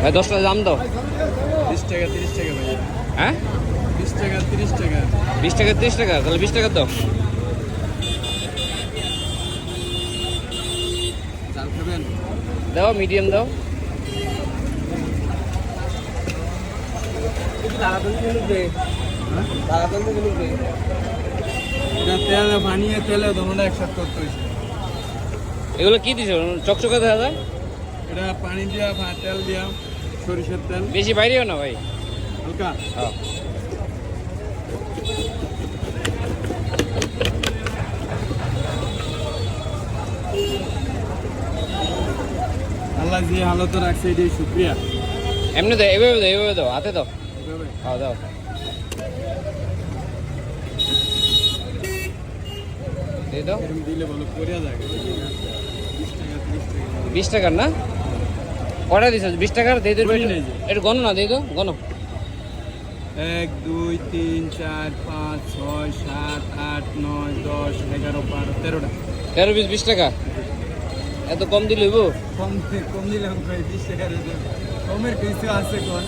ভাই 10 টাকা দাম দাও। 20 টাকা 30 টাকা ভাই। হ্যাঁ 20 টাকা 30 টাকা। 20 টাকা 30 টাকা, তাহলে 20 টাকা দাও। চাল খাবেন? দাও, মিডিয়াম দাও। এটা তেল বানিয়ে তেলে দোনোটা একসাথে করতে হয়েছে। এগুলো কি দিছো চকচকে দেখা যায়? এটা পানি দিয়া তেল দিয়া সরিষার তেল বেশি বাইরেও না ভাই। হালকা। হ্যাঁ আল্লাহ যে হালত রাখছে এটাই শুক্রিয়া। এমনি দাও, এভাবে দাও, এভাবে দাও, হাতে দাও। এভাবে হ্যাঁ দাও। দিয়ে দাও। এরকম দিলে ভালো করিয়া যায়। 20 টাকা 30 টাকা। 20 টাকার না? কটা দিছো? 20 টাকার দিয়ে দেবে। বলি নাই যে। এটা গণ না, দিয়ে দাও, গণ। 1 2 3 4 5 6 7 8 9 10 11 12 13টা। 13 পিস 20 টাকা, এত কম দিলে হইব? কম দিলাম ভাই 20 টাকা। কমের কিছু আছে কোন?